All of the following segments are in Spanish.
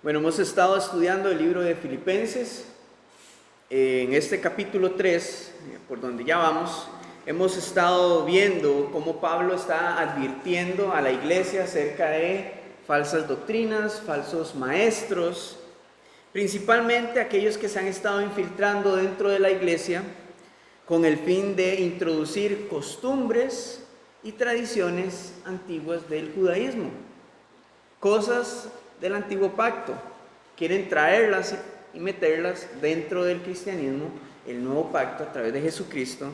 Bueno, hemos estado estudiando el libro de Filipenses. En este capítulo 3, por donde ya vamos, hemos estado viendo cómo Pablo está advirtiendo a la iglesia acerca de falsas doctrinas, falsos maestros, principalmente aquellos que se han estado infiltrando dentro de la iglesia con el fin de introducir costumbres y tradiciones antiguas del judaísmo, cosas del antiguo pacto. Quieren traerlas y meterlas dentro del cristianismo, el nuevo pacto a través de Jesucristo.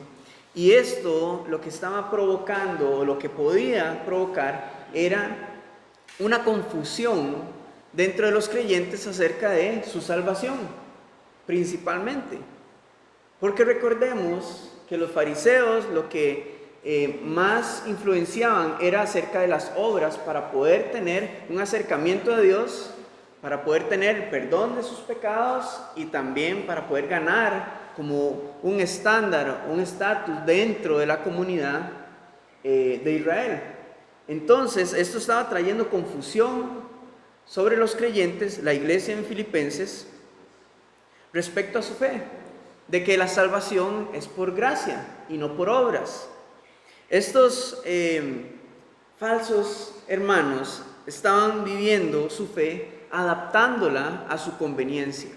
Y esto lo que estaba provocando, o lo que podía provocar, era una confusión dentro de los creyentes acerca de su salvación, principalmente. Porque recordemos que los fariseos lo que más influenciaban era acerca de las obras para poder tener un acercamiento a Dios, para poder tener el perdón de sus pecados y también para poder ganar como un estándar, un estatus dentro de la comunidad de Israel. Entonces, esto estaba trayendo confusión sobre los creyentes, la iglesia en Filipenses, respecto a su fe, de que la salvación es por gracia y no por obras. Estos falsos hermanos estaban viviendo su fe adaptándola a su conveniencia.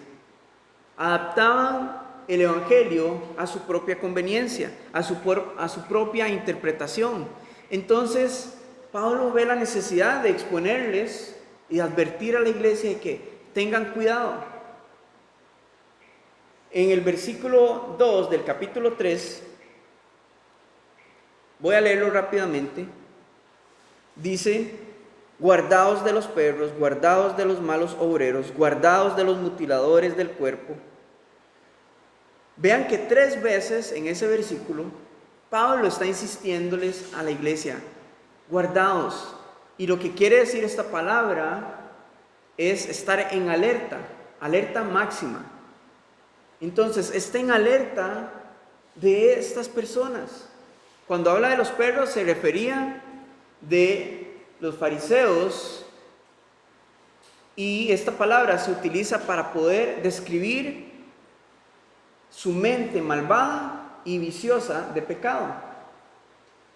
Adaptaban el evangelio a su propia conveniencia, a su propia interpretación. Entonces, Pablo ve la necesidad de exponerles y advertir a la iglesia de que tengan cuidado. En el versículo 2 del capítulo 3, voy a leerlo rápidamente, dice: guardaos de los perros, guardaos de los malos obreros, guardaos de los mutiladores del cuerpo. Vean que 3 veces en ese versículo, Pablo está insistiéndoles a la iglesia: guardaos. Y lo que quiere decir esta palabra es estar en alerta, alerta máxima. Entonces, estén alerta de estas personas. Cuando habla de los perros, se refería de los fariseos, y esta palabra se utiliza para poder describir su mente malvada y viciosa de pecado.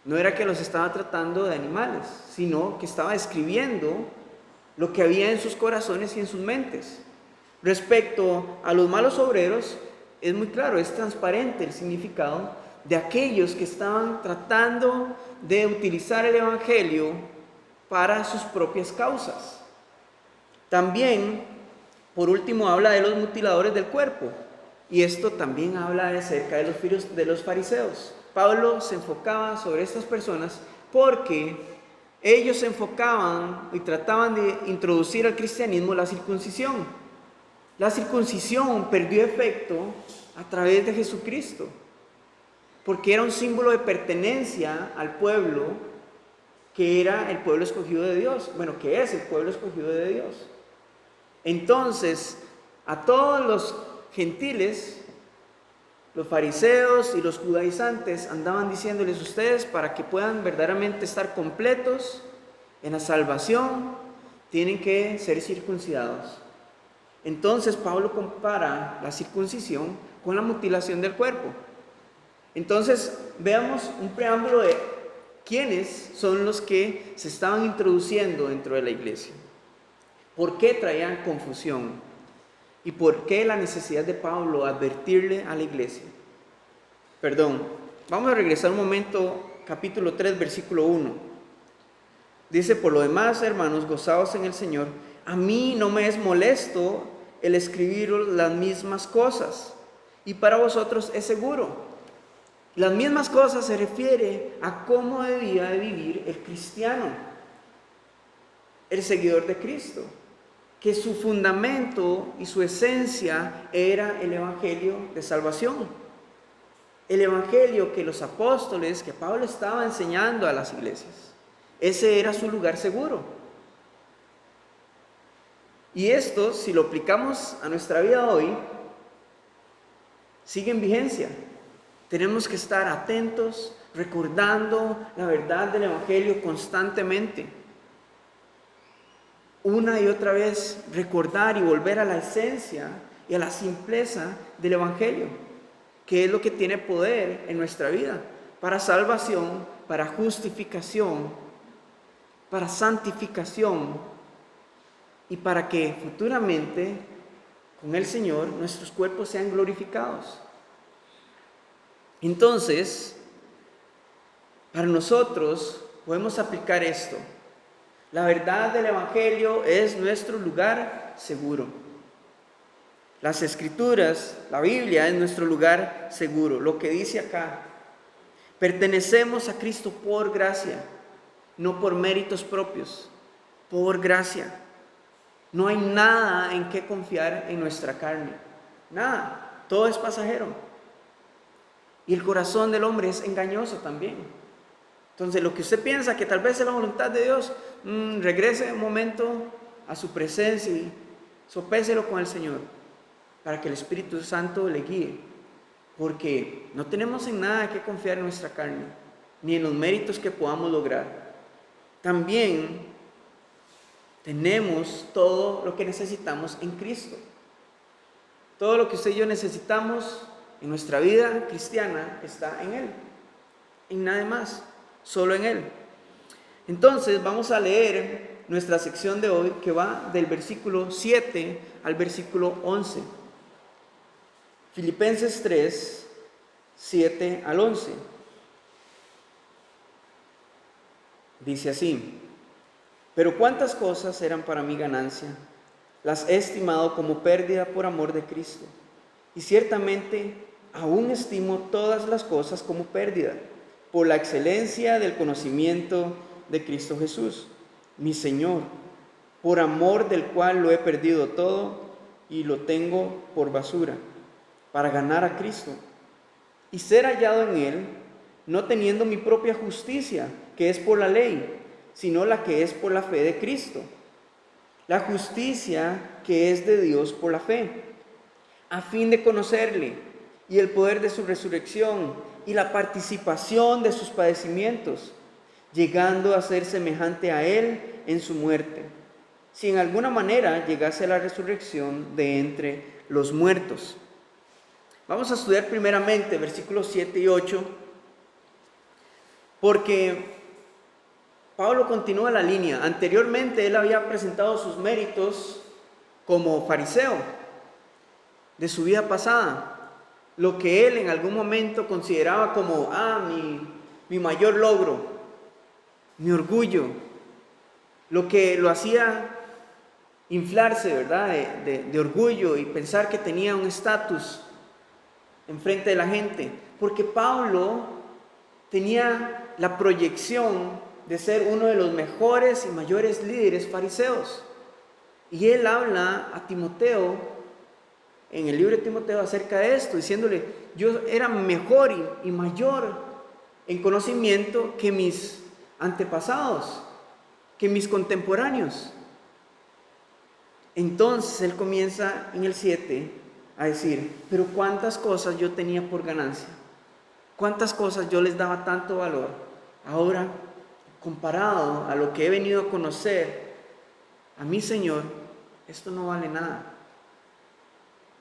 No era que los estaba tratando de animales, sino que estaba describiendo lo que había en sus corazones y en sus mentes. Respecto a los malos obreros, es muy claro, es transparente el significado de aquellos que estaban tratando de utilizar el evangelio para sus propias causas. También, por último, habla de los mutiladores del cuerpo, y esto también habla acerca de los fariseos. Pablo se enfocaba sobre estas personas porque ellos se enfocaban y trataban de introducir al cristianismo la circuncisión. La circuncisión perdió efecto a través de Jesucristo, porque era un símbolo de pertenencia al pueblo que era el pueblo escogido de Dios, bueno, que es el pueblo escogido de Dios. Entonces, a todos los gentiles, los fariseos y los judaizantes andaban diciéndoles: ustedes, para que puedan verdaderamente estar completos en la salvación, tienen que ser circuncidados. Entonces Pablo compara la circuncisión con la mutilación del cuerpo. Entonces veamos un preámbulo de quiénes son los que se estaban introduciendo dentro de la iglesia, por qué traían confusión y por qué la necesidad de Pablo advertirle a la iglesia. Vamos a regresar un momento, capítulo 3, versículo 1. Dice: por lo demás, hermanos, gozaos en el Señor. A mí no me es molesto el escribiros las mismas cosas, y para vosotros es seguro. Las mismas cosas se refiere a cómo debía de vivir el cristiano, el seguidor de Cristo, que su fundamento y su esencia era el evangelio de salvación. El evangelio que los apóstoles, que Pablo estaba enseñando a las iglesias. Ese era su lugar seguro. Y esto, si lo aplicamos a nuestra vida hoy, sigue en vigencia. Tenemos que estar atentos, recordando la verdad del evangelio constantemente. una y otra vez recordar y volver a la esencia y a la simpleza del Evangelio, que es lo que tiene poder en nuestra vida, para salvación, para justificación, para santificación y para que futuramente con el Señor nuestros cuerpos sean glorificados. Entonces, para nosotros podemos aplicar esto. La verdad del Evangelio es nuestro lugar seguro. Las Escrituras, la Biblia es nuestro lugar seguro. Lo que dice acá, pertenecemos a Cristo por gracia, no por méritos propios, por gracia. No hay nada en qué confiar en nuestra carne, nada, todo es pasajero. Y el corazón del hombre es engañoso también. Entonces, lo que usted piensa que tal vez es la voluntad de Dios, regrese un momento a su presencia y sopéselo con el Señor, para que el Espíritu Santo le guíe. Porque no tenemos en nada que confiar en nuestra carne, ni en los méritos que podamos lograr. También tenemos todo lo que necesitamos en Cristo. Todo lo que usted y yo necesitamos en nuestra vida cristiana está en Él, en nada más, solo en Él. Entonces vamos a leer nuestra sección de hoy, que va del versículo 7 al versículo 11. Filipenses 3, 7 al 11. Dice así: pero cuántas cosas eran para mí ganancia, las he estimado como pérdida por amor de Cristo. Y ciertamente aún estimo todas las cosas como pérdida, por la excelencia del conocimiento de Cristo Jesús, mi Señor, por amor del cual lo he perdido todo y lo tengo por basura, para ganar a Cristo y ser hallado en Él, no teniendo mi propia justicia, que es por la ley, sino la que es por la fe de Cristo, la justicia que es de Dios por la fe, a fin de conocerle y el poder de su resurrección y la participación de sus padecimientos, llegando a ser semejante a Él en su muerte, si en alguna manera llegase a la resurrección de entre los muertos. Vamos a estudiar primeramente versículos 7 y 8, porque Pablo continúa la línea. Anteriormente él había presentado sus méritos como fariseo de su vida pasada, lo que él en algún momento consideraba como mi mayor logro, mi orgullo, lo que lo hacía inflarse, ¿verdad?, de orgullo y pensar que tenía un estatus enfrente de la gente, porque Pablo tenía la proyección de ser uno de los mejores y mayores líderes fariseos. Y él habla a Timoteo, en el libro de Timoteo, acerca de esto, diciéndole: yo era mejor y mayor en conocimiento que mis antepasados, que mis contemporáneos. Entonces él comienza en el 7 a decir: pero cuántas cosas yo tenía por ganancia, cuántas cosas yo les daba tanto valor, ahora comparado a lo que he venido a conocer, a mi Señor, esto no vale nada,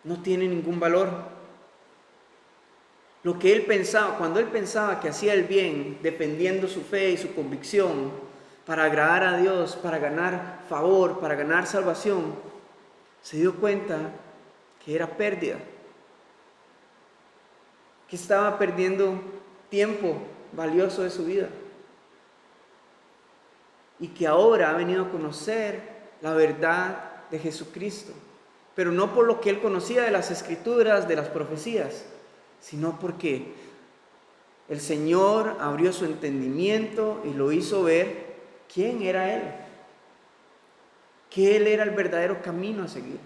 no tiene ningún valor. Lo que él pensaba, cuando él pensaba que hacía el bien, defendiendo su fe y su convicción, para agradar a Dios, para ganar favor, para ganar salvación, se dio cuenta que era pérdida, que estaba perdiendo tiempo valioso de su vida, y que ahora ha venido a conocer la verdad de Jesucristo, pero no por lo que él conocía de las Escrituras, de las profecías, sino porque el Señor abrió su entendimiento y lo hizo ver quién era Él, que Él era el verdadero camino a seguir.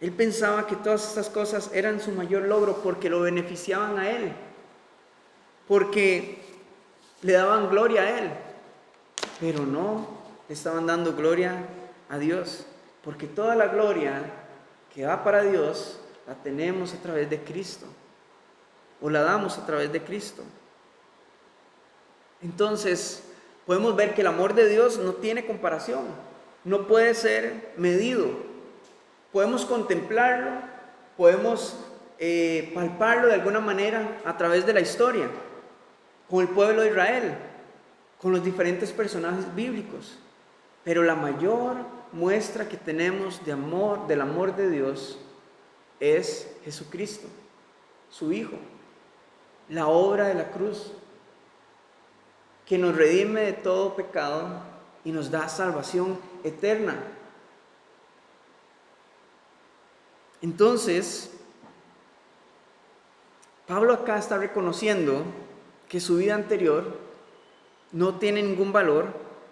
Él pensaba que todas estas cosas eran su mayor logro porque lo beneficiaban a Él, porque le daban gloria a Él, pero no le estaban dando gloria a Dios, porque toda la gloria que va para Dios la tenemos a través de Cristo, o la damos a través de Cristo. Entonces, podemos ver que el amor de Dios no tiene comparación, no puede ser medido. Podemos contemplarlo, podemos palparlo de alguna manera a través de la historia, con el pueblo de Israel, con los diferentes personajes bíblicos. Pero la mayor muestra que tenemos de amor, del amor de Dios, es Jesucristo, su Hijo, la obra de la cruz, que nos redime de todo pecado y nos da salvación eterna. Entonces, Pablo acá está reconociendo que su vida anterior no tiene ningún valor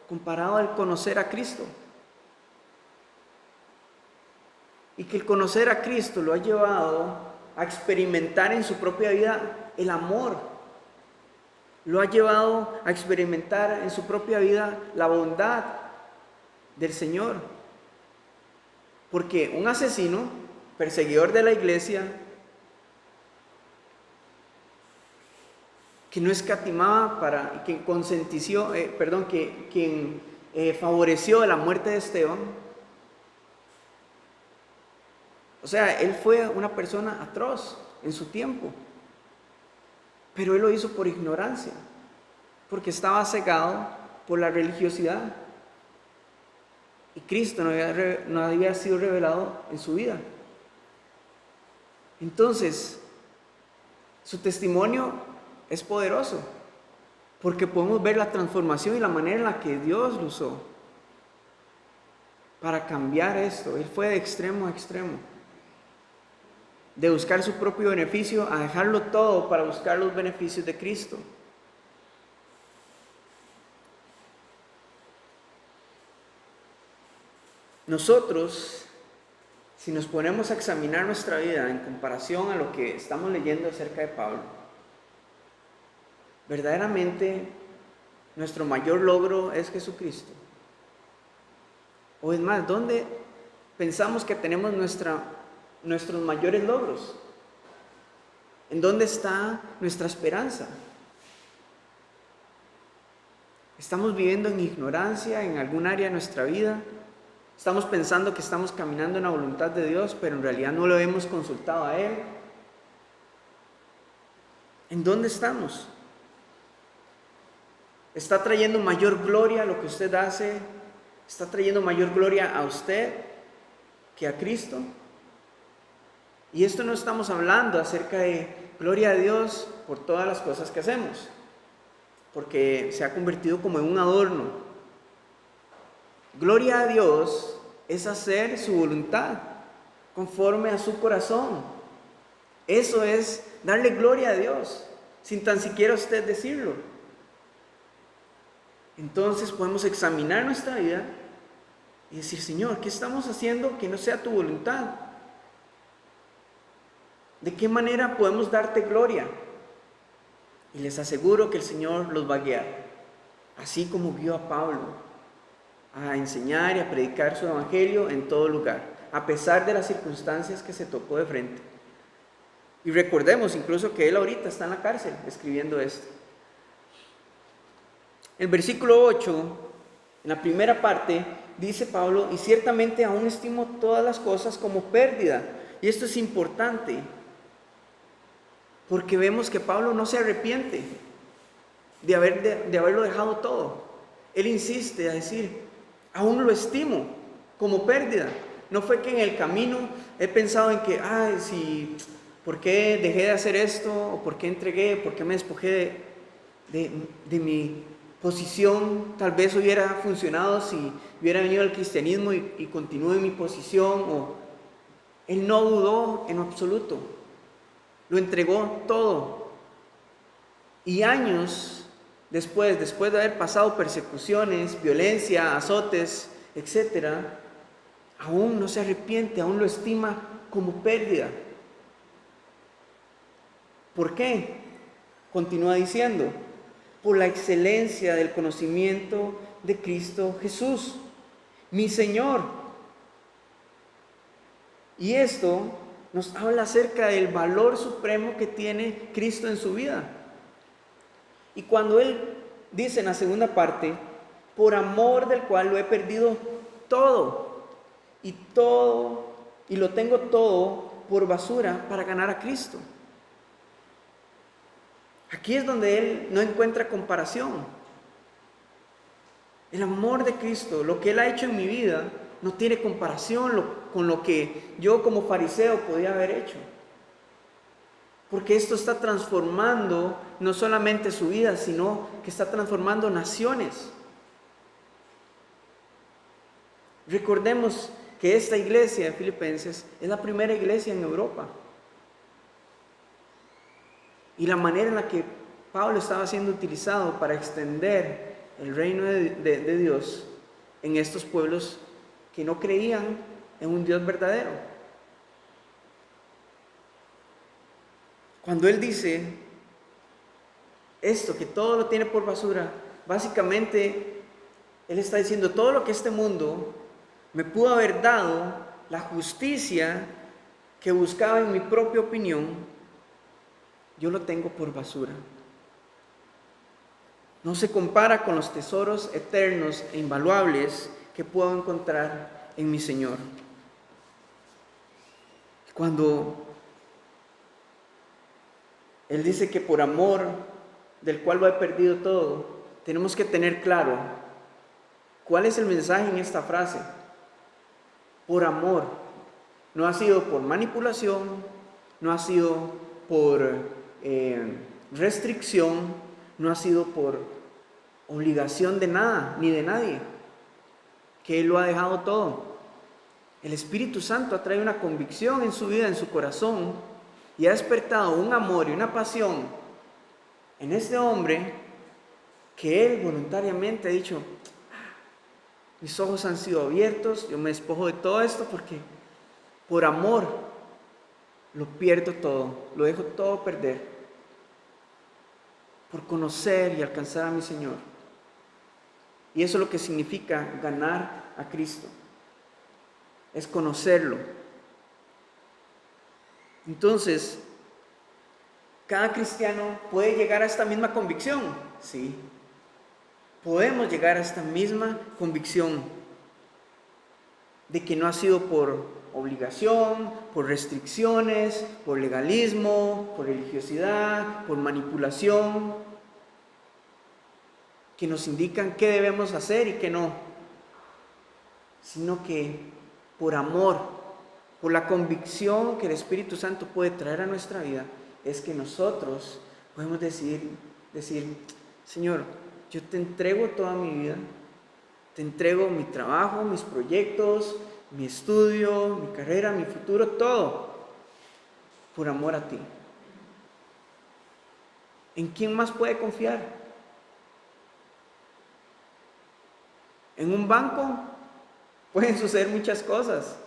comparado al conocer a Cristo. Y que el conocer a Cristo lo ha llevado a experimentar en su propia vida el amor. Lo ha llevado a experimentar en su propia vida la bondad del Señor. Porque un asesino, perseguidor de la iglesia, que no escatimaba para, quien favoreció la muerte de Esteban. O sea, él fue una persona atroz en su tiempo, pero él lo hizo por ignorancia, porque estaba cegado por la religiosidad, y Cristo no había sido revelado en su vida. Entonces, su testimonio es poderoso, porque podemos ver la transformación y la manera en la que Dios lo usó para cambiar esto. Él fue de extremo a extremo, de buscar su propio beneficio a dejarlo todo para buscar los beneficios de Cristo. Nosotros, si nos ponemos a examinar nuestra vida en comparación a lo que estamos leyendo acerca de Pablo, verdaderamente nuestro mayor logro es Jesucristo. O es más, ¿dónde pensamos que tenemos nuestros mayores logros? ¿En dónde está nuestra esperanza? ¿Estamos viviendo en ignorancia en algún área de nuestra vida? ¿Estamos pensando que estamos caminando en la voluntad de Dios, pero en realidad no lo hemos consultado a Él? ¿En dónde estamos? ¿Está trayendo mayor gloria a lo que usted hace? ¿Está trayendo mayor gloria a usted que a Cristo? Y esto no estamos hablando acerca de gloria a Dios por todas las cosas que hacemos, porque se ha convertido como en un adorno. Gloria a Dios es hacer su voluntad conforme a su corazón. Eso es darle gloria a Dios, sin tan siquiera usted decirlo. Entonces podemos examinar nuestra vida y decir: Señor, ¿qué estamos haciendo que no sea tu voluntad? ¿De qué manera podemos darte gloria? Y les aseguro que el Señor los va a guiar, así como guió a Pablo a enseñar y a predicar su evangelio en todo lugar, a pesar de las circunstancias que se topó de frente. Y recordemos incluso que él ahorita está en la cárcel escribiendo esto. El versículo 8, en la primera parte, dice Pablo: y ciertamente aún estimo todas las cosas como pérdida. Y esto es importante, porque vemos que Pablo no se arrepiente de haberlo dejado todo. Él insiste a decir: aún lo estimo como pérdida. No fue que en el camino he pensado en que, ¿por qué dejé de hacer esto? ¿O por qué me despojé de mi posición? Tal vez hubiera funcionado si hubiera venido al cristianismo y continué en mi posición. Él no dudó en absoluto. Lo entregó todo. Y años después de haber pasado persecuciones, violencia, azotes, etc., aún no se arrepiente, aún lo estima como pérdida. ¿Por qué? Continúa diciendo: por la excelencia del conocimiento de Cristo Jesús, mi Señor. Y esto nos habla acerca del valor supremo que tiene Cristo en su vida. Y cuando él dice en la segunda parte, por amor del cual lo he perdido todo, y lo tengo todo por basura para ganar a Cristo. Aquí es donde él no encuentra comparación. El amor de Cristo, lo que Él ha hecho en mi vida, no tiene comparación con lo que yo como fariseo podía haber hecho. Porque esto está transformando no solamente su vida, sino que está transformando naciones. Recordemos que esta iglesia de Filipenses es la primera iglesia en Europa. Y la manera en la que Pablo estaba siendo utilizado para extender el reino de Dios en estos pueblos que no creían en un Dios verdadero. Cuando él dice esto, que todo lo tiene por basura, básicamente él está diciendo todo lo que este mundo me pudo haber dado, la justicia que buscaba en mi propia opinión, yo lo tengo por basura. No se compara con los tesoros eternos e invaluables que puedo encontrar en mi Señor. Cuando Él dice que por amor del cual lo he perdido todo, tenemos que tener claro cuál es el mensaje en esta frase. Por amor. No ha sido por manipulación, no ha sido por restricción, no ha sido por obligación de nada, ni de nadie, que Él lo ha dejado todo. El Espíritu Santo ha traído una convicción en su vida, en su corazón, y ha despertado un amor y una pasión en este hombre que Él voluntariamente ha dicho, mis ojos han sido abiertos, yo me despojo de todo esto porque por amor lo pierdo todo, lo dejo todo perder, por conocer y alcanzar a mi Señor. Y eso es lo que significa ganar a Cristo, es conocerlo. Entonces, ¿cada cristiano puede llegar a esta misma convicción? Sí, podemos llegar a esta misma convicción de que no ha sido por obligación, por restricciones, por legalismo, por religiosidad, por manipulación, que nos indican qué debemos hacer y qué no, sino que por amor, por la convicción que el Espíritu Santo puede traer a nuestra vida, es que nosotros podemos decir, Señor, yo te entrego toda mi vida, te entrego mi trabajo, mis proyectos, mi estudio, mi carrera, mi futuro, todo, por amor a ti. ¿En quién más puede confiar? En un banco pueden suceder muchas cosas.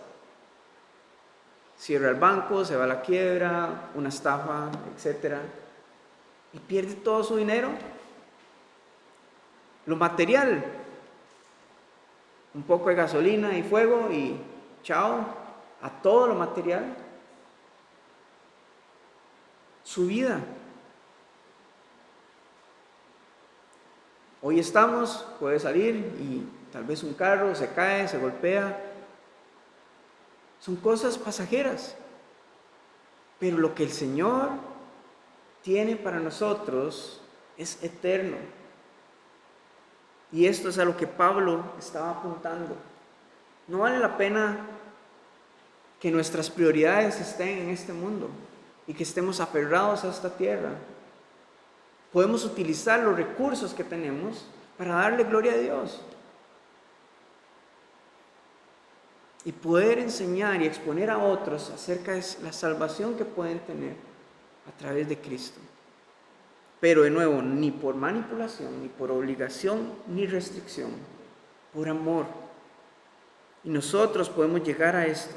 Cierra el banco, se va a la quiebra, una estafa, etc. Y pierde todo su dinero. Lo material, un poco de gasolina y fuego y chao, a todo lo material. Su vida. Hoy estamos, puede salir y tal vez un carro se cae, se golpea. Son cosas pasajeras. Pero lo que el Señor tiene para nosotros es eterno. Y esto es a lo que Pablo estaba apuntando. No vale la pena que nuestras prioridades estén en este mundo y que estemos aferrados a esta tierra. Podemos utilizar los recursos que tenemos para darle gloria a Dios y poder enseñar y exponer a otros acerca de la salvación que pueden tener a través de Cristo. Pero de nuevo, ni por manipulación, ni por obligación, ni restricción, por amor. Y nosotros podemos llegar a esto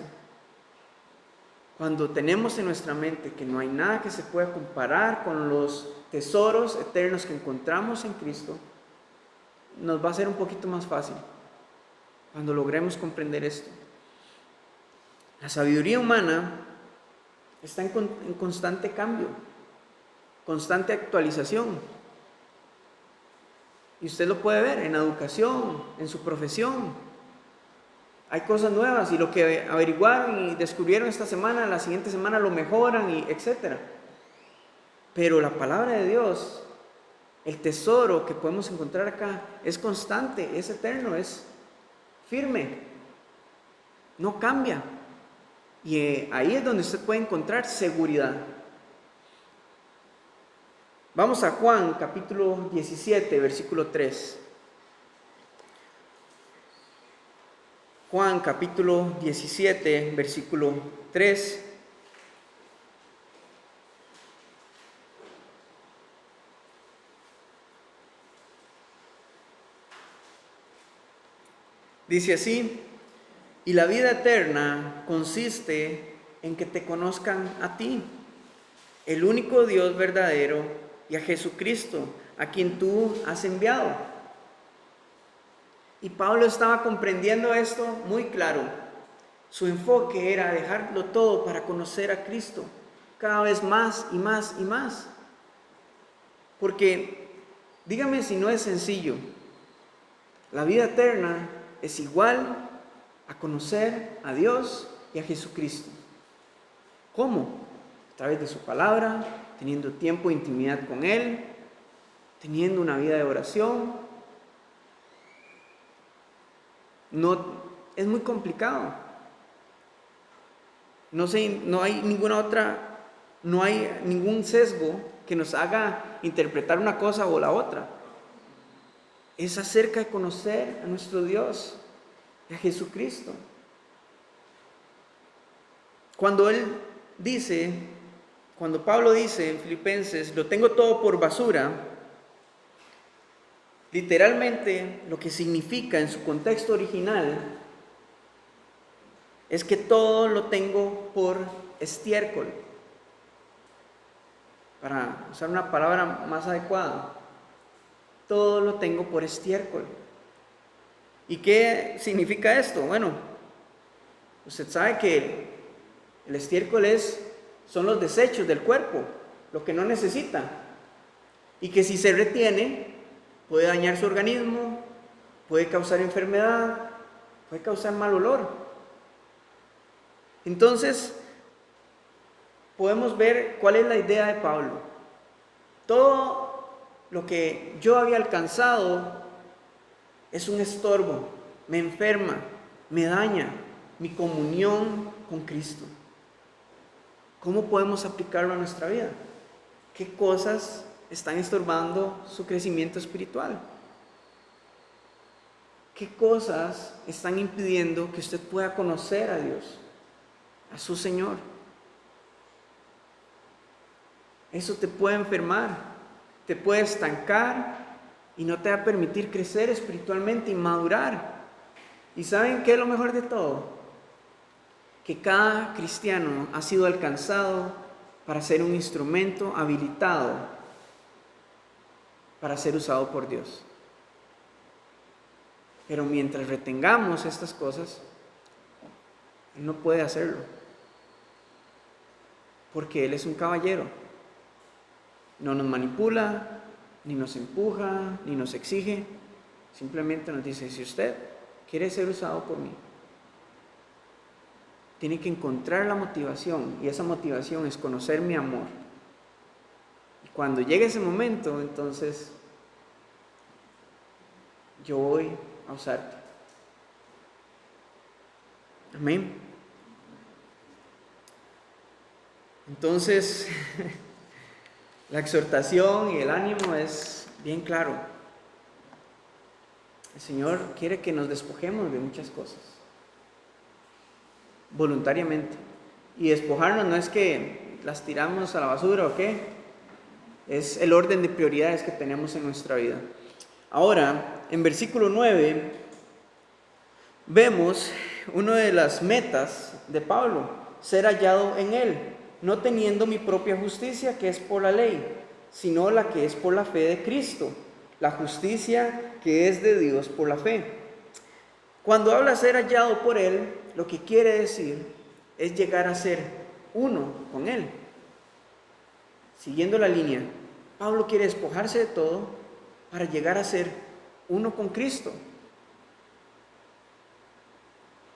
cuando tenemos en nuestra mente que no hay nada que se pueda comparar con los tesoros eternos que encontramos en Cristo. Nos va a ser un poquito más fácil cuando logremos comprender esto. La sabiduría humana está en constante cambio, constante actualización. Y usted lo puede ver en la educación, en su profesión. Hay cosas nuevas y lo que averiguaron y descubrieron esta semana, la siguiente semana lo mejoran y etcétera. Pero la palabra de Dios, el tesoro que podemos encontrar acá, es constante, es eterno, es firme, no cambia. Y ahí es donde usted puede encontrar seguridad. Vamos a Juan capítulo 17, versículo 3. Juan capítulo 17, versículo 3. Dice así: y la vida eterna consiste en que te conozcan a ti, el único Dios verdadero, y a Jesucristo, a quien tú has enviado. Y Pablo estaba comprendiendo esto muy claro. Su enfoque era dejarlo todo para conocer a Cristo, cada vez más y más y más. Porque, dígame si no es sencillo, la vida eterna es igual a conocer a Dios y a Jesucristo. ¿Cómo? A través de su palabra, teniendo tiempo de intimidad con Él, teniendo una vida de oración. No, es muy complicado. No hay ningún sesgo que nos haga interpretar una cosa o la otra. Es acerca de conocer a nuestro Dios y a Jesucristo. Cuando Pablo dice en Filipenses, lo tengo todo por basura, literalmente lo que significa en su contexto original es que todo lo tengo por estiércol. Para usar una palabra más adecuada, todo lo tengo por estiércol. ¿Y qué significa esto? Bueno, usted sabe que el estiércol son los desechos del cuerpo, lo que no necesita, y que si se retiene puede dañar su organismo, puede causar enfermedad, puede causar mal olor. Entonces, podemos ver cuál es la idea de Pablo. Todo lo que yo había alcanzado es un estorbo, me enferma, me daña mi comunión con Cristo. ¿Cómo podemos aplicarlo a nuestra vida? ¿Qué cosas están estorbando su crecimiento espiritual? ¿Qué cosas están impidiendo que usted pueda conocer a Dios, a su Señor? Eso te puede enfermar, te puede estancar y no te va a permitir crecer espiritualmente y madurar. ¿Y saben qué es lo mejor de todo? Que cada cristiano ha sido alcanzado para ser un instrumento habilitado para ser usado por Dios. Pero mientras retengamos estas cosas, Él no puede hacerlo, porque Él es un caballero. No nos manipula, ni nos empuja, ni nos exige. Simplemente nos dice: si usted quiere ser usado por mí, tiene que encontrar la motivación, y esa motivación es conocer mi amor. Y cuando llegue ese momento, entonces yo voy a usarte. Amén. Entonces, la exhortación y el ánimo es bien claro. El Señor quiere que nos despojemos de muchas cosas, voluntariamente. Y despojarnos no es que las tiramos a la basura o qué, es el orden de prioridades que tenemos en nuestra vida. Ahora, en versículo 9, vemos una de las metas de Pablo: ser hallado en Él, no teniendo mi propia justicia, que es por la ley, sino la que es por la fe de Cristo, la justicia que es de Dios por la fe. Cuando habla ser hallado por Él, lo que quiere decir es llegar a ser uno con Él. Siguiendo la línea, Pablo quiere despojarse de todo para llegar a ser uno con Cristo.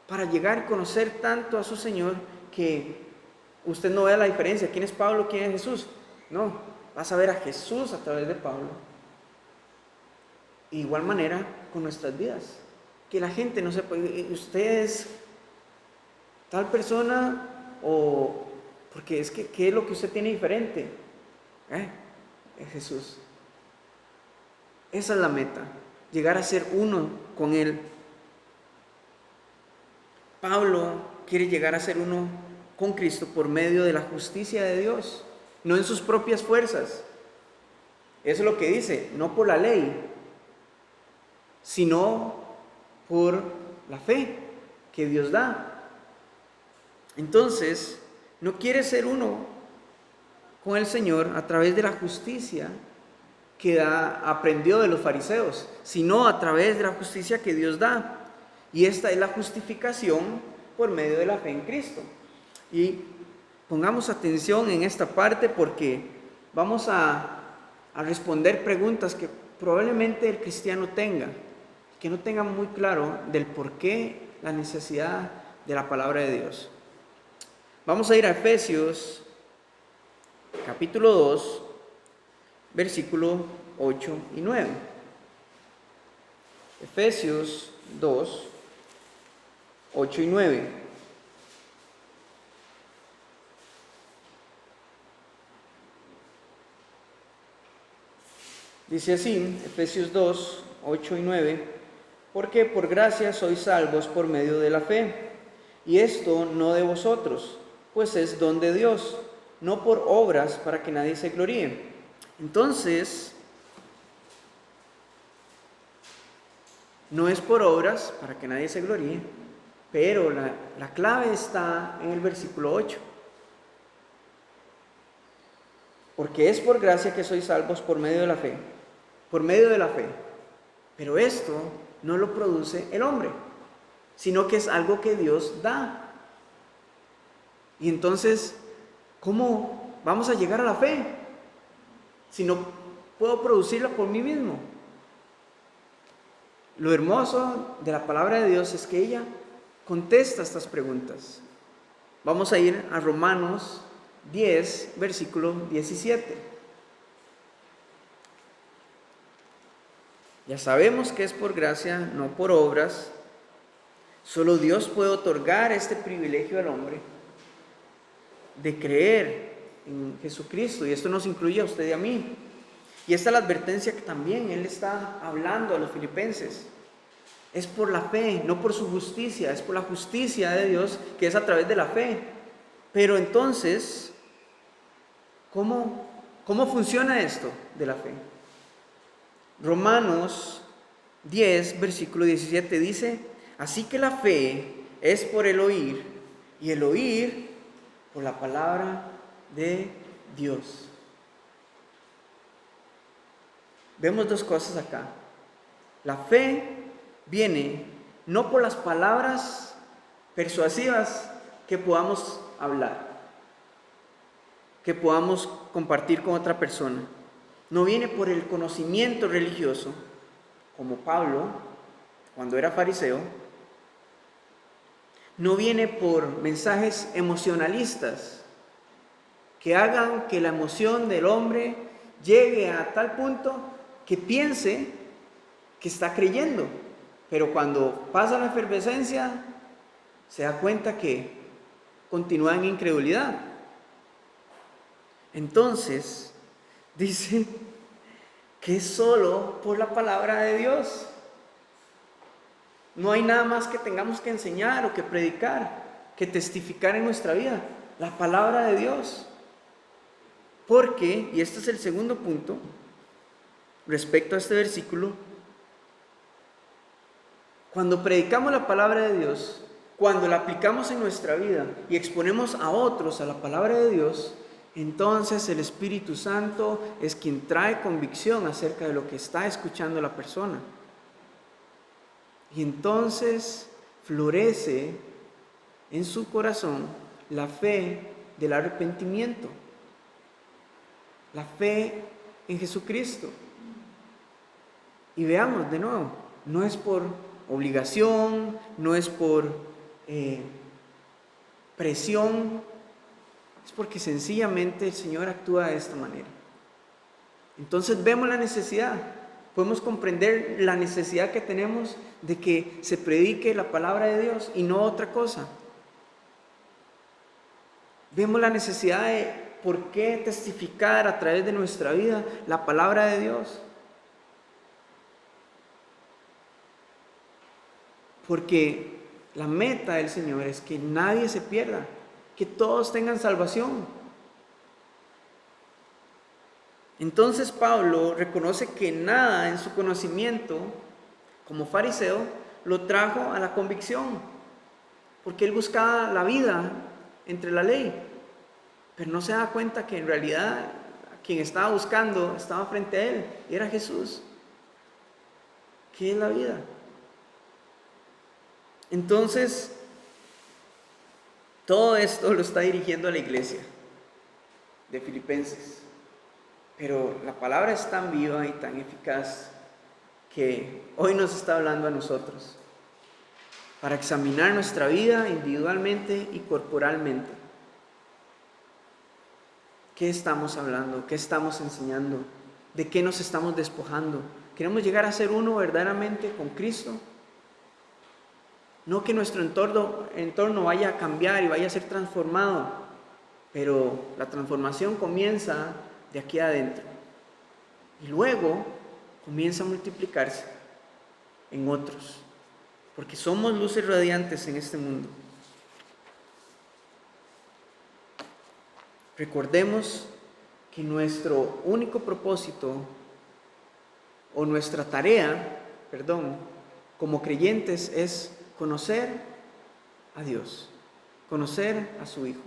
Para llegar y conocer tanto a su Señor que usted no vea la diferencia. ¿Quién es Pablo? ¿Quién es Jesús? No, vas a ver a Jesús a través de Pablo. De igual manera con nuestras vidas. Que la gente no sepa, usted es tal persona o... Porque es que, ¿qué es lo que usted tiene diferente? Es Jesús. Esa es la meta, llegar a ser uno con Él. Pablo quiere llegar a ser uno con Cristo por medio de la justicia de Dios, no en sus propias fuerzas. Eso es lo que dice, no por la ley, sino por la fe que Dios da. Entonces, no quiere ser uno con el Señor a través de la justicia que aprendió de los fariseos, sino a través de la justicia que Dios da. Y esta es la justificación por medio de la fe en Cristo. Y pongamos atención en esta parte porque vamos a responder preguntas que probablemente el cristiano tenga, que no tenga muy claro del por qué la necesidad de la palabra de Dios. Vamos a ir a Efesios capítulo 2, versículo 8 y 9. Efesios 2, 8 y 9. Dice así, Efesios 2, 8 y 9, porque por gracia sois salvos por medio de la fe, y esto no de vosotros, pues es don de Dios, no por obras para que nadie se gloríe. Entonces, no es por obras para que nadie se gloríe, pero la clave está en el versículo 8. Porque es por gracia que sois salvos por medio de la fe. Por medio de la fe. Pero esto no lo produce el hombre, sino que es algo que Dios da. Y entonces, ¿cómo vamos a llegar a la fe si no puedo producirla por mí mismo? Lo hermoso de la palabra de Dios es que ella contesta estas preguntas. Vamos a ir a Romanos 10, versículo 17. Ya sabemos que es por gracia, no por obras. Solo Dios puede otorgar este privilegio al hombre de creer en Jesucristo, y esto nos incluye a usted y a mí. Y esta es la advertencia que también Él está hablando a los filipenses. Es por la fe, no por su justicia, es por la justicia de Dios que es a través de la fe. Pero entonces, ¿cómo funciona esto de la fe? Romanos 10, versículo 17 dice, así que la fe es por el oír, y el oír por la palabra de Dios. Vemos dos cosas acá. La fe viene no por las palabras persuasivas que podamos hablar, que podamos compartir con otra persona. No viene por el conocimiento religioso, como Pablo, cuando era fariseo. No viene por mensajes emocionalistas que hagan que la emoción del hombre llegue a tal punto que piense que está creyendo, pero cuando pasa la efervescencia se da cuenta que continúa en incredulidad. Entonces dice que es solo por la palabra de Dios. No hay nada más que tengamos que enseñar o que predicar, que testificar en nuestra vida. La palabra de Dios. Porque, y este es el segundo punto, respecto a este versículo, cuando predicamos la palabra de Dios, cuando la aplicamos en nuestra vida y exponemos a otros a la palabra de Dios, entonces el Espíritu Santo es quien trae convicción acerca de lo que está escuchando la persona. Y entonces florece en su corazón la fe del arrepentimiento, la fe en Jesucristo. Y veamos de nuevo, no es por obligación, no es por presión, es porque sencillamente el Señor actúa de esta manera. Entonces vemos la necesidad, podemos comprender la necesidad que tenemos de que se predique la palabra de Dios y no otra cosa. Vemos la necesidad de por qué testificar a través de nuestra vida la palabra de Dios. Porque la meta del Señor es que nadie se pierda, que todos tengan salvación. Entonces Pablo reconoce que nada en su conocimiento como fariseo lo trajo a la convicción, porque él buscaba la vida entre la ley, pero no se da cuenta que en realidad a quien estaba buscando estaba frente a él, y era Jesús. ¿Qué es la vida? Entonces, todo esto lo está dirigiendo a la iglesia de Filipenses. Pero la palabra es tan viva y tan eficaz que hoy nos está hablando a nosotros para examinar nuestra vida individualmente y corporalmente. ¿Qué estamos hablando? ¿Qué estamos enseñando? ¿De qué nos estamos despojando? ¿Queremos llegar a ser uno verdaderamente con Cristo? No que nuestro entorno vaya a cambiar y vaya a ser transformado, pero la transformación comienza de aquí adentro y luego comienza a multiplicarse en otros, porque somos luces radiantes en este mundo. Recordemos que nuestro único propósito o nuestra tarea, como creyentes es conocer a Dios, conocer a su Hijo,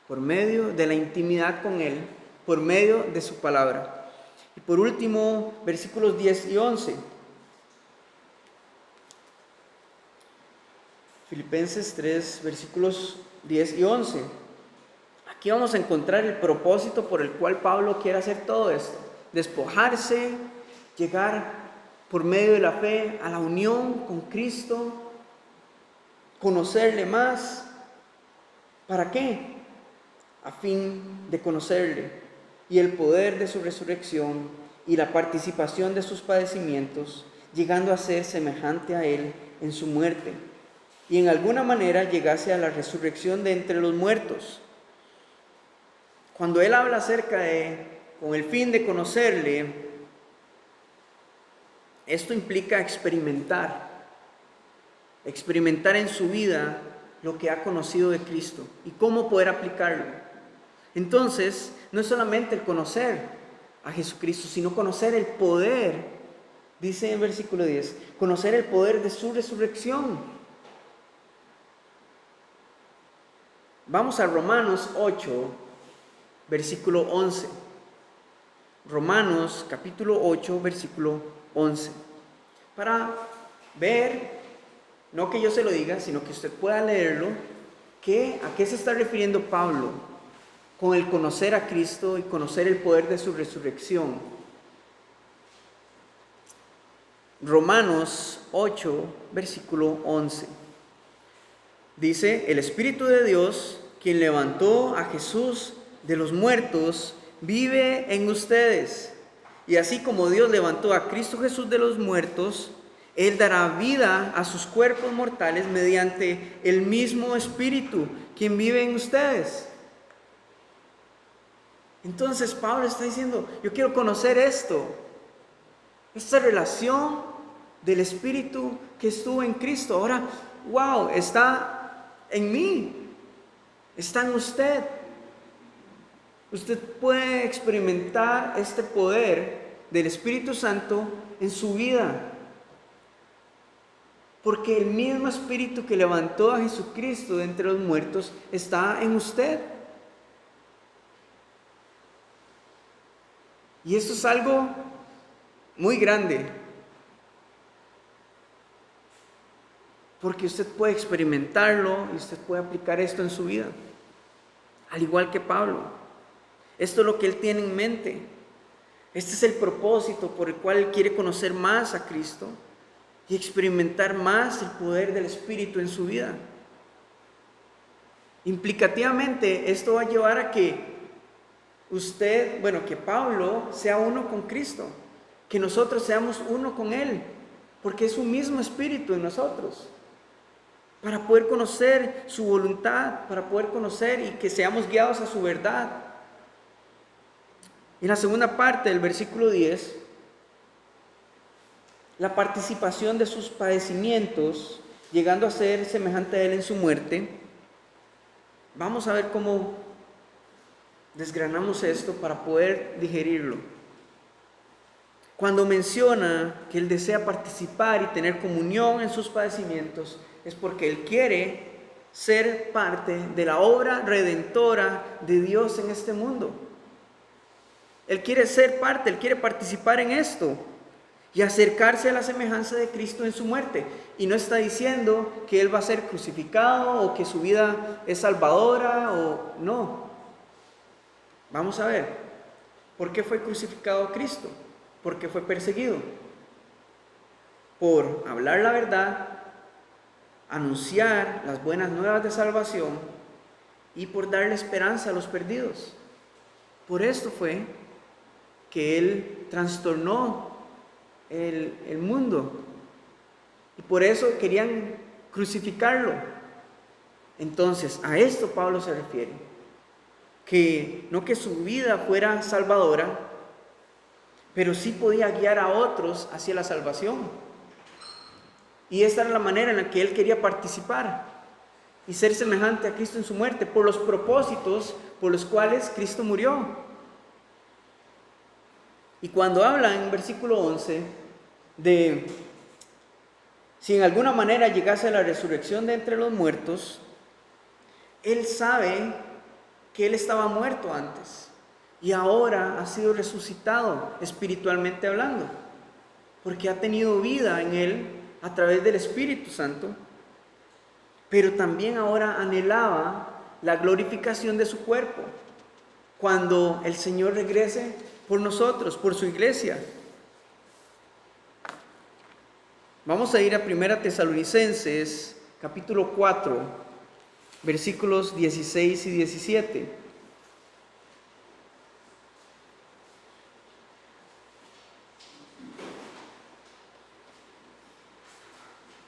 por medio de la intimidad con Él, por medio de su palabra. Y por último, versículos 10 y 11. Filipenses 3, versículos 10 y 11. Aquí vamos a encontrar el propósito por el cual Pablo quiere hacer todo esto. Despojarse, llegar por medio de la fe a la unión con Cristo, conocerle más. ¿Para qué? A fin de conocerle y el poder de su resurrección y la participación de sus padecimientos, llegando a ser semejante a él en su muerte, y en alguna manera llegase a la resurrección de entre los muertos. Cuando él habla acerca de, con el fin de conocerle, esto implica experimentar en su vida lo que ha conocido de Cristo y cómo poder aplicarlo. Entonces, no es solamente el conocer a Jesucristo, sino conocer el poder, dice en versículo 10, conocer el poder de su resurrección. Vamos a Romanos 8, versículo 11. Romanos capítulo 8, versículo 11. Para ver, no que yo se lo diga, sino que usted pueda leerlo, ¿a qué se está refiriendo Pablo con el conocer a Cristo y conocer el poder de su resurrección? Romanos 8, versículo 11. Dice: el Espíritu de Dios, quien levantó a Jesús de los muertos, vive en ustedes. Y así como Dios levantó a Cristo Jesús de los muertos, Él dará vida a sus cuerpos mortales mediante el mismo Espíritu, quien vive en ustedes. Entonces Pablo está diciendo, yo quiero conocer esta relación del Espíritu que estuvo en Cristo. Ahora, wow, está en mí, está en usted. Usted puede experimentar este poder del Espíritu Santo en su vida, porque el mismo Espíritu que levantó a Jesucristo de entre los muertos está en usted. Y esto es algo muy grande, porque usted puede experimentarlo y usted puede aplicar esto en su vida, al igual que Pablo. Esto es lo que él tiene en mente. Este es el propósito por el cual Él quiere conocer más a Cristo y experimentar más el poder del Espíritu en su vida. Implicativamente, esto va a llevar a que que Pablo sea uno con Cristo, que nosotros seamos uno con Él, porque es su mismo Espíritu en nosotros, para poder conocer su voluntad, para poder conocer y que seamos guiados a su verdad. En la segunda parte del versículo 10, la participación de sus padecimientos, llegando a ser semejante a Él en su muerte. Vamos a ver cómo desgranamos esto para poder digerirlo. Cuando menciona que Él desea participar y tener comunión en sus padecimientos, es porque Él quiere ser parte de la obra redentora de Dios en este mundo. Él quiere ser parte, Él quiere participar en esto y acercarse a la semejanza de Cristo en su muerte. Y no está diciendo que Él va a ser crucificado o que su vida es salvadora o no. Vamos a ver, ¿por qué fue crucificado Cristo? ¿Por qué fue perseguido? Por hablar la verdad, anunciar las buenas nuevas de salvación y por darle esperanza a los perdidos. Por esto fue que Él trastornó el mundo y por eso querían crucificarlo. Entonces, a esto Pablo se refiere, que no que su vida fuera salvadora, pero sí podía guiar a otros hacia la salvación. Y esta era la manera en la que Él quería participar y ser semejante a Cristo en su muerte, por los propósitos por los cuales Cristo murió. Y cuando habla en versículo 11 de si en alguna manera llegase a la resurrección de entre los muertos, Él sabe que Él estaba muerto antes y ahora ha sido resucitado espiritualmente hablando, porque ha tenido vida en Él a través del Espíritu Santo, pero también ahora anhelaba la glorificación de su cuerpo cuando el Señor regrese por nosotros, por su iglesia. Vamos a ir a 1 Tesalonicenses capítulo 4, versículos 16 y 17.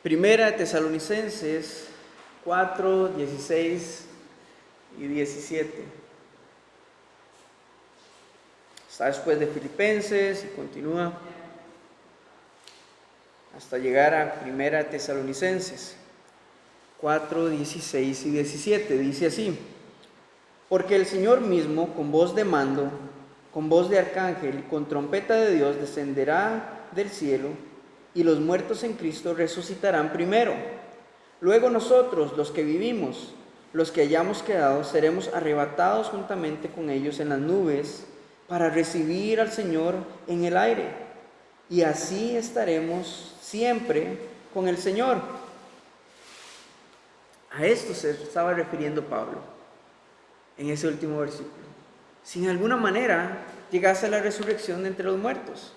Primera de Tesalonicenses 4, 16 y 17. Está después de Filipenses y continúa hasta llegar a Primera de Tesalonicenses 4, 16 y 17. Dice así: porque el Señor mismo, con voz de mando, con voz de arcángel y con trompeta de Dios, descenderá del cielo, y los muertos en Cristo resucitarán primero. Luego nosotros, los que vivimos, los que hayamos quedado, seremos arrebatados juntamente con ellos en las nubes para recibir al Señor en el aire. Y así estaremos siempre con el Señor. A esto se estaba refiriendo Pablo en ese último versículo. Si en alguna manera llegase a la resurrección de entre los muertos,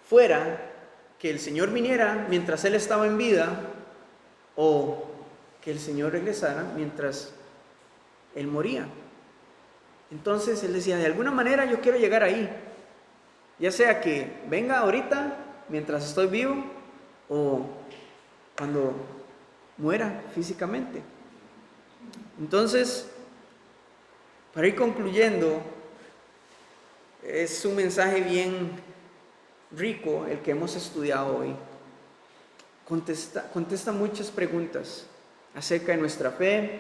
fuera que el Señor viniera mientras Él estaba en vida o que el Señor regresara mientras Él moría. Entonces Él decía, de alguna manera yo quiero llegar ahí, ya sea que venga ahorita mientras estoy vivo o cuando muera físicamente. Entonces, para ir concluyendo, es un mensaje bien rico el que hemos estudiado hoy. Contesta muchas preguntas acerca de nuestra fe,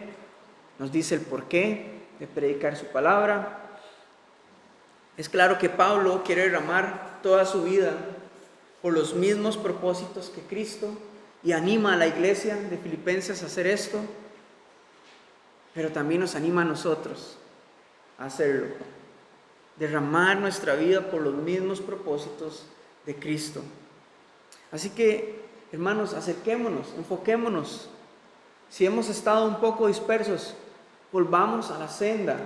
nos dice el porqué de predicar su palabra. Es claro que Pablo quiere derramar toda su vida por los mismos propósitos que Cristo y anima a la iglesia de Filipenses a hacer esto, pero también nos anima a nosotros a hacerlo, derramar nuestra vida por los mismos propósitos de Cristo. Así que, hermanos, acerquémonos, enfoquémonos. Si hemos estado un poco dispersos, volvamos a la senda,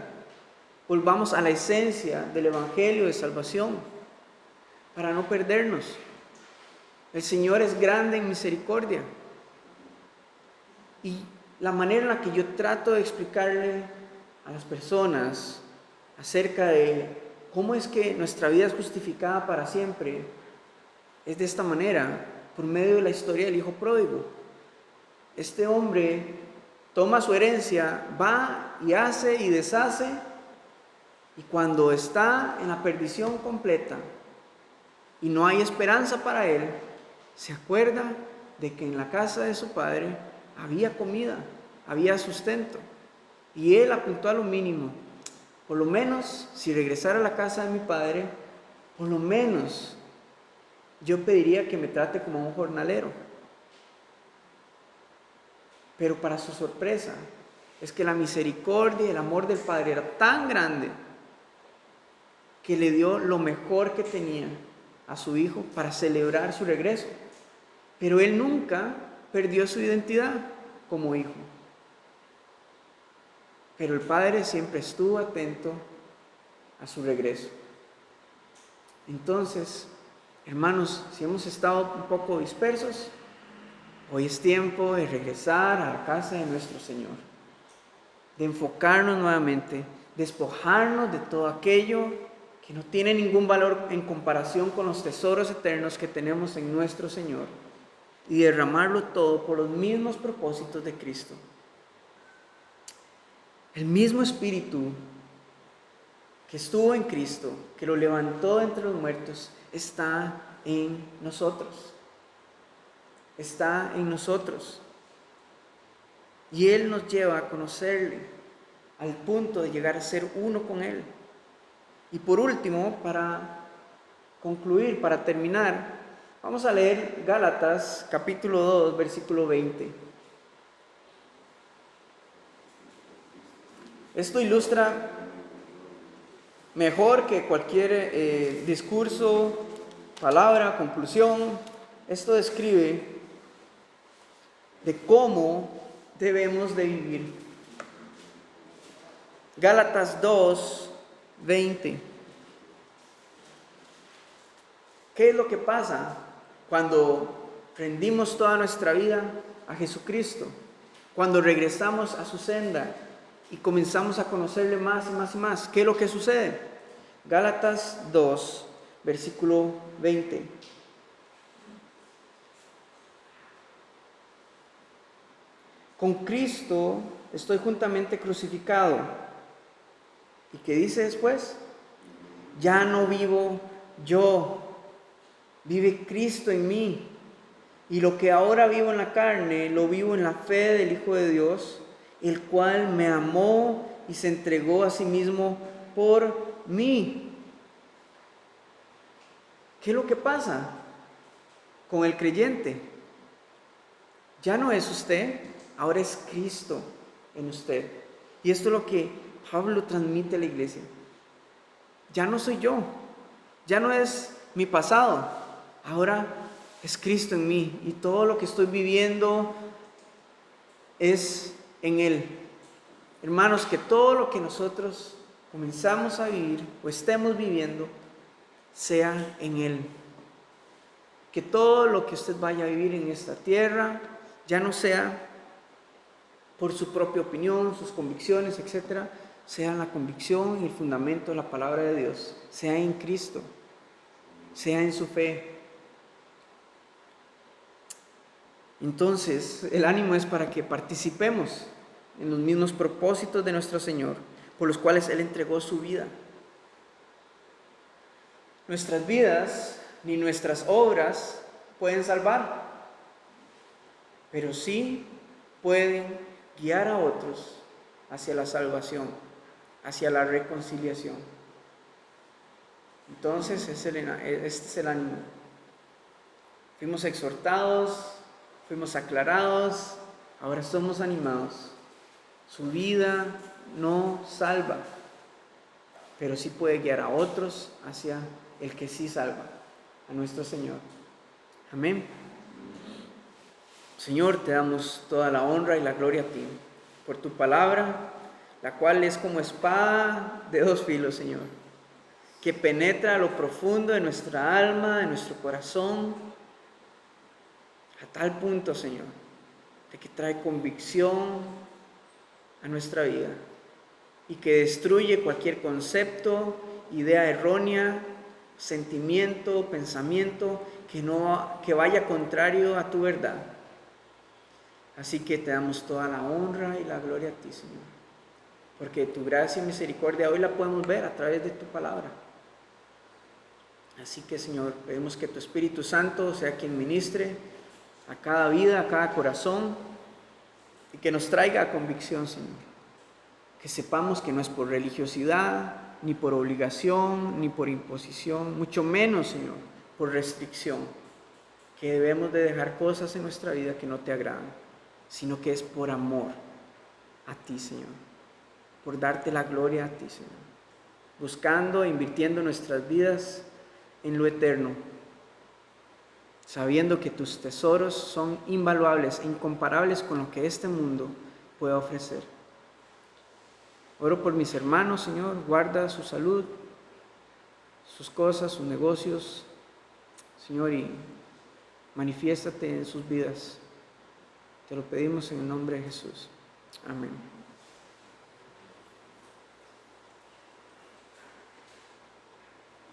volvamos a la esencia del Evangelio de salvación. para no perdernos. El Señor es grande en misericordia. Y la manera en la que yo trato de explicarle a las personas acerca de cómo es que nuestra vida es justificada para siempre es de esta manera, por medio de la historia del hijo pródigo. Este hombre toma su herencia, va y hace y deshace, y cuando está en la perdición completa y no hay esperanza para él, se acuerda de que en la casa de su padre había comida, había sustento, y él apuntó a lo mínimo. Por lo menos, si regresara a la casa de mi padre, por lo menos yo pediría que me trate como un jornalero. Pero para su sorpresa, es que la misericordia y el amor del Padre era tan grande que le dio lo mejor que tenía a su hijo para celebrar su regreso. Pero él nunca perdió su identidad como hijo. Pero el Padre siempre estuvo atento a su regreso. Entonces, hermanos, si hemos estado un poco dispersos, hoy es tiempo de regresar a la casa de nuestro Señor, de enfocarnos nuevamente, despojarnos de todo aquello que no tiene ningún valor en comparación con los tesoros eternos que tenemos en nuestro Señor, y derramarlo todo por los mismos propósitos de Cristo. El mismo Espíritu que estuvo en Cristo, que lo levantó de entre los muertos, está en nosotros. Está en nosotros. Y Él nos lleva a conocerle al punto de llegar a ser uno con Él. Y por último, para concluir, para terminar, vamos a leer Gálatas capítulo 2, versículo 20. Esto ilustra mejor que cualquier discurso, palabra, conclusión. Esto describe de cómo debemos de vivir. Gálatas 2, 20. ¿Qué es lo que pasa cuando rendimos toda nuestra vida a Jesucristo? Cuando regresamos a su senda y comenzamos a conocerle más y más y más. ¿Qué es lo que sucede? Gálatas 2, versículo 20. Con Cristo estoy juntamente crucificado. ¿Y qué dice después? Ya no vivo yo, vive Cristo en mí. Y lo que ahora vivo en la carne, lo vivo en la fe del Hijo de Dios, el cual me amó y se entregó a sí mismo por mí. ¿Qué es lo que pasa con el creyente? Ya no es usted, ahora es Cristo en usted. Y esto es lo que Pablo transmite a la iglesia. Ya no soy yo, ya no es mi pasado, ahora es Cristo en mí. Y todo lo que estoy viviendo es en Él. Hermanos, que todo lo que nosotros comenzamos a vivir o estemos viviendo sea en Él. Que todo lo que usted vaya a vivir en esta tierra ya no sea por su propia opinión, sus convicciones, etc., sea la convicción y el fundamento de la palabra de Dios, sea en Cristo, sea en su fe. Entonces, el ánimo es para que participemos en los mismos propósitos de nuestro Señor, por los cuales Él entregó su vida. Nuestras vidas ni nuestras obras pueden salvar, pero sí pueden guiar a otros hacia la salvación, hacia la reconciliación. Entonces, este es el ánimo. Fuimos exhortados, fuimos aclarados, ahora somos animados. Su vida no salva, pero sí puede guiar a otros hacia el que sí salva, a nuestro Señor. Amén. Señor, te damos toda la honra y la gloria a ti, por tu palabra, la cual es como espada de dos filos, Señor. que penetra a lo profundo de nuestra alma, de nuestro corazón, a tal punto, Señor, de que trae convicción a nuestra vida y que destruye cualquier concepto, idea errónea, sentimiento, pensamiento que vaya contrario a tu verdad. Así que te damos toda la honra y la gloria a ti, Señor, porque tu gracia y misericordia hoy la podemos ver a través de tu palabra. Así que, Señor, pedimos que tu Espíritu Santo sea quien ministre a cada vida, a cada corazón, y que nos traiga convicción, Señor. Que sepamos que no es por religiosidad, ni por obligación, ni por imposición, mucho menos, Señor, por restricción, que debemos de dejar cosas en nuestra vida que no te agradan, sino que es por amor a ti, Señor, por darte la gloria a ti, Señor, buscando e invirtiendo nuestras vidas en lo eterno, sabiendo que tus tesoros son invaluables e incomparables con lo que este mundo puede ofrecer. Oro por mis hermanos, Señor, guarda su salud, sus cosas, sus negocios, Señor, y manifiéstate en sus vidas. Te lo pedimos en el nombre de Jesús. Amén.